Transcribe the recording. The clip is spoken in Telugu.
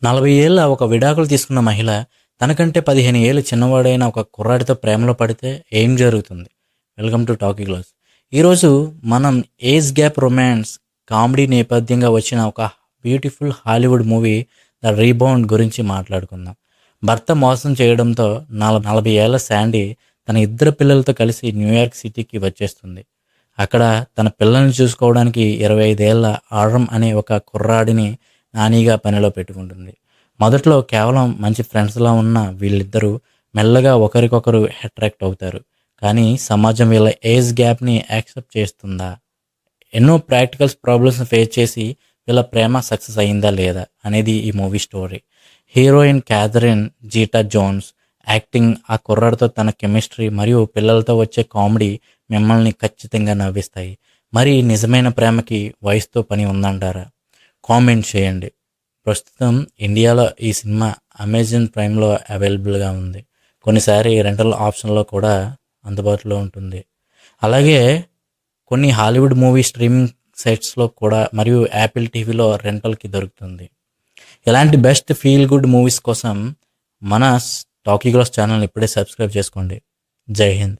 40 ఏళ్ల ఒక విడాకులు తీసుకున్న మహిళ తనకంటే 15 ఏళ్ళు చిన్నవాడైన ఒక కుర్రాడితో ప్రేమలో పడితే ఏం జరుగుతుంది? Welcome to Talky Glass. ఈరోజు మనం ఏజ్ గ్యాప్ రొమాన్స్ కామెడీ నేపథ్యంగా వచ్చిన ఒక beautiful Hollywood movie the Rebound గురించి మాట్లాడుకుందాం. భర్త మోసం చేయడంతో 40 ఏళ్ల శాండీ తన ఇద్దరు పిల్లలతో కలిసి న్యూయార్క్ సిటీకి వచ్చేస్తుంది. అక్కడ తన పిల్లల్ని చూసుకోవడానికి 25 ఏళ్ల ఆర్రమ్ అనే ఒక కుర్రాడిని నానీగా పనిలో పెట్టుకుంటుంది. మొదట్లో కేవలం మంచి ఫ్రెండ్స్లా ఉన్న వీళ్ళిద్దరూ మెల్లగా ఒకరికొకరు అట్రాక్ట్ అవుతారు. కానీ సమాజం వీళ్ళ ఏజ్ గ్యాప్ని యాక్సెప్ట్ చేస్తుందా? ఎన్నో ప్రాక్టికల్స్ ప్రాబ్లమ్స్ని ఫేస్ చేసి వీళ్ళ ప్రేమ సక్సెస్ అయిందా లేదా అనేది ఈ movie story. Heroine Catherine Zeta Jones acting, ఆ కుర్రాడితో తన కెమిస్ట్రీ మరియు పిల్లలతో వచ్చే కామెడీ మిమ్మల్ని ఖచ్చితంగా నవ్విస్తాయి. మరి నిజమైన ప్రేమకి వయసుతో పని ఉందంటారా? కామెంట్ చేయండి. ప్రస్తుతం ఇండియాలో ఈ సినిమా అమెజాన్ ప్రైమ్లో అవైలబుల్గా ఉంది. కొన్నిసారి రెంటల్ ఆప్షన్లో కూడా అందుబాటులో ఉంటుంది. అలాగే కొన్ని హాలీవుడ్ మూవీ స్ట్రీమింగ్ సైట్స్లో కూడా మరియు యాపిల్ టీవీలో రెంటల్కి దొరుకుతుంది. ఇలాంటి బెస్ట్ ఫీల్ గుడ్ మూవీస్ కోసం మన టాకీ గ్లాస్ ఛానల్ని ఇప్పుడే సబ్స్క్రైబ్ చేసుకోండి. జై హింద్.